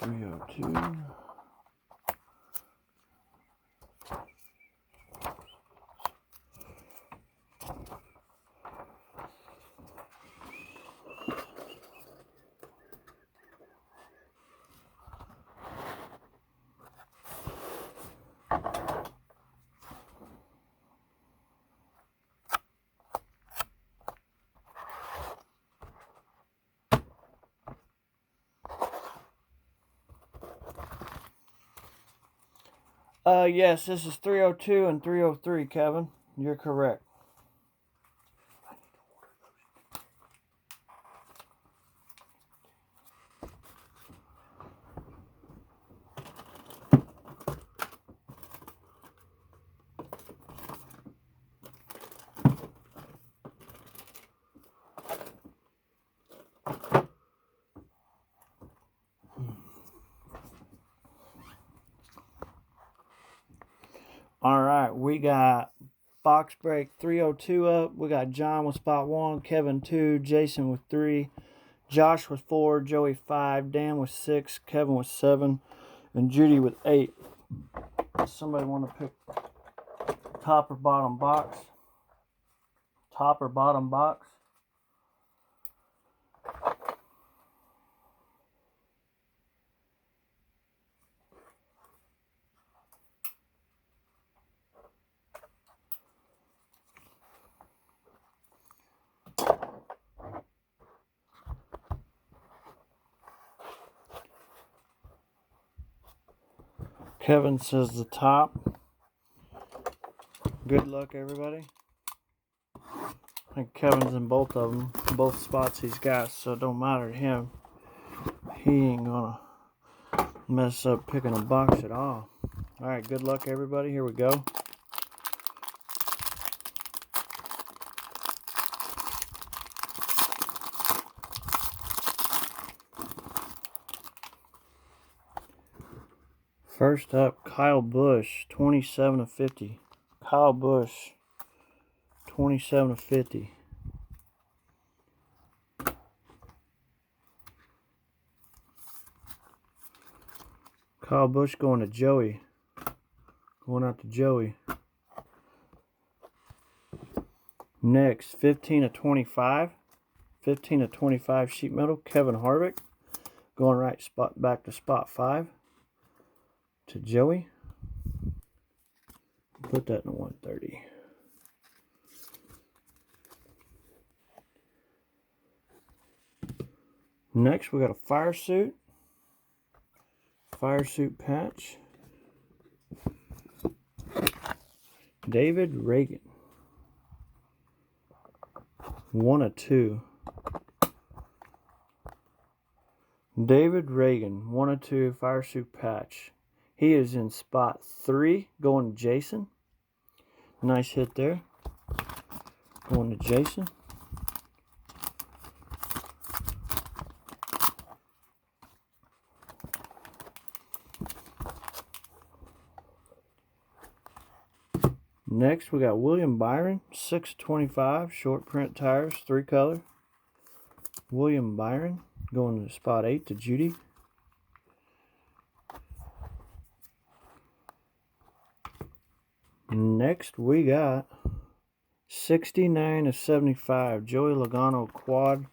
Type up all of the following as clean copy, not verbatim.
302. Yes, this is 302 and 303, Kevin. You're correct. All right, we got box break 302 up. We got John with spot 1, Kevin 2, Jason with 3, Josh with 4, Joey 5, Dan with 6, Kevin with 7, and Judy with 8. Somebody want to pick top or bottom box? Top or bottom box? Kevin says the top. Good luck, everybody. I think Kevin's in both of them, both spots he's got, so it don't matter to him. He ain't gonna mess up picking a box at all. All right, good luck, everybody. Here we go. First up, Kyle Busch, 27 of 50. Kyle Busch, 27 of 50. Kyle Busch going to Joey. Going out to Joey. Next, 15 of 25. 15 of 25 sheet metal, Kevin Harvick. Going right spot back to spot 5. To Joey. Put that in a 130. Next, we got a fire suit. Fire suit patch. David Reagan. 1 of 2. David Reagan, 1 of 2, fire suit patch. He is in spot 3, going to Jason. Nice hit there. Going to Jason. Next, we got William Byron, 625, short print tires, 3 color. William Byron, going to spot 8 to Judy. Next, we got 69 of 75, Joey Logano quad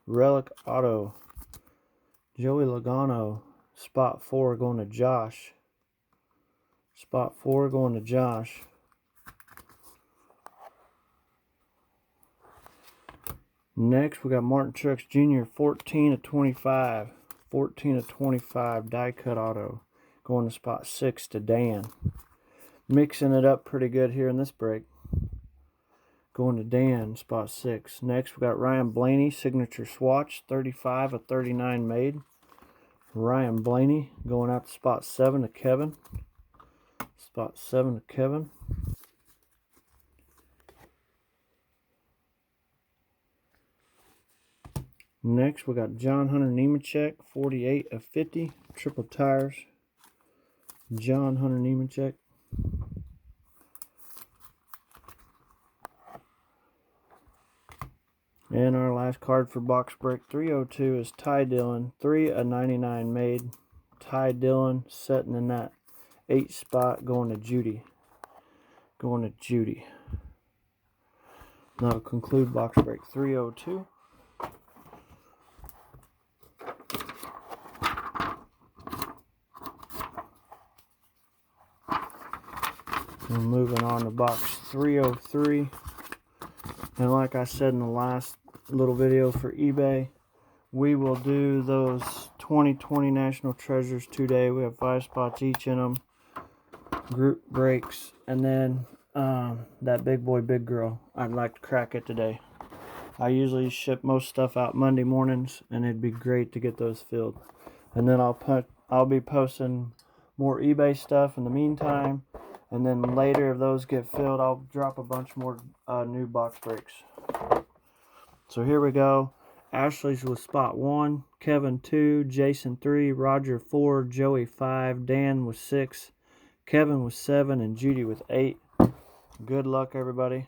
relic auto. Joey Logano, spot 4 going to Josh. Spot 4 going to Josh. Next, we got Martin Truex Jr., 14 of 25. 14 of 25 die cut auto. Going to spot 6 to Dan. Mixing it up pretty good here in this break. Going to Dan, spot 6. Next, we got Ryan Blaney, signature swatch, 35 of 39 made. Ryan Blaney going out to spot 7 to Kevin. Spot 7 to Kevin. Next, we got John Hunter Nemechek, 48 of 50, triple tires. John Hunter Nemechek. And our last card for box break 302 is Ty Dillon, 3 of 99 made. Ty Dillon sitting in that 8 spot, going to Judy. That'll conclude box break 302. We're moving on to box 303. And like I said in the last little video for eBay, we will do those 2020 National Treasures today. We have 5 spots each in them. Group breaks. And then that big boy, big girl, I'd like to crack it today. I usually ship most stuff out Monday mornings, and it'd be great to get those filled. And then I'll be posting more eBay stuff in the meantime. And then later, if those get filled, I'll drop a bunch more new box breaks. So here we go. Ashley's with spot 1, Kevin 2, Jason 3, Roger 4, Joey 5, Dan with 6, Kevin with 7, and Judy with 8. Good luck, everybody.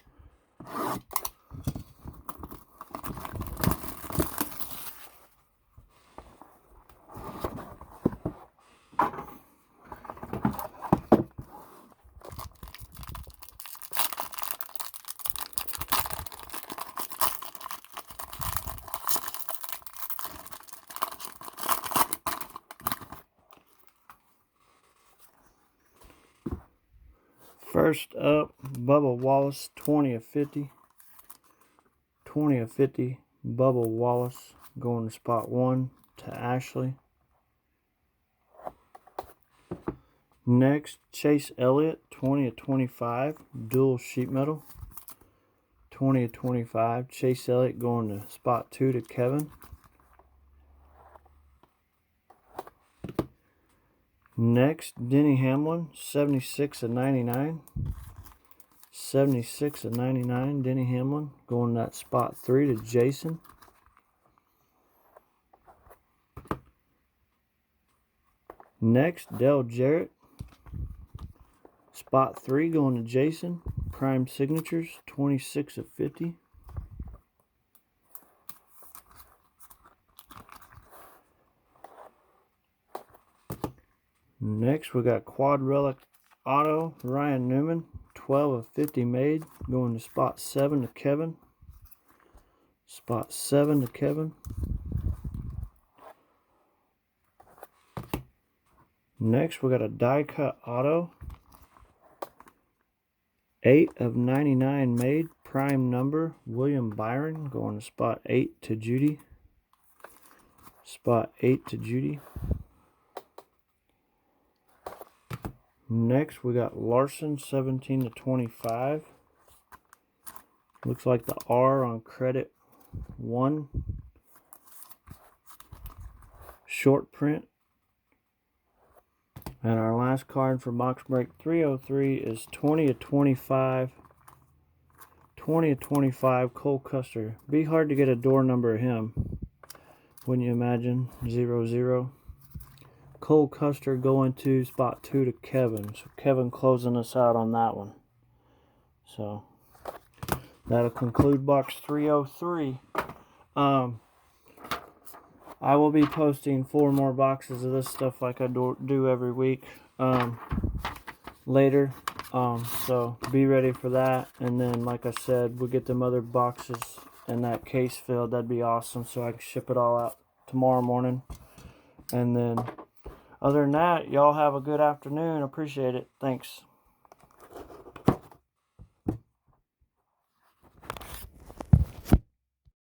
First up, Bubba Wallace, 20 of 50. 20 of 50, Bubba Wallace, going to spot 1 to Ashley. Next, Chase Elliott, 20 of 25, dual sheet metal. 20 of 25, Chase Elliott going to spot 2 to Kevin. Next, Denny Hamlin, 76 of 99. 76 of 99, Denny Hamlin, going that spot 3 to Jason. Next, Dale Jarrett, spot 3 going to Jason. Prime Signatures, 26 of 50. Next, we got Quad Relic Auto, Ryan Newman, 12 of 50 made, going to spot 7 to Kevin. Spot 7 to Kevin. Next, we got a die cut auto, 8 of 99 made, prime number, William Byron, going to spot 8 to Judy. Spot 8 to Judy. Next, we got Larson, 17 to 25. Looks like the R on credit 1. Short print. And our last card for box break 303 is 20 of 25. 20 of 25, Cole Custer. Be hard to get a door number of him, wouldn't you imagine? 00. Cole Custer going to spot 2 to Kevin. So Kevin closing us out on that one. So that'll conclude box 303. I will be posting 4 more boxes of this stuff like I do every week later. So be ready for that. And then, like I said, we'll get them other boxes and that case filled. That'd be awesome. So I can ship it all out tomorrow morning. And then, other than that, y'all have a good afternoon. Appreciate it. Thanks.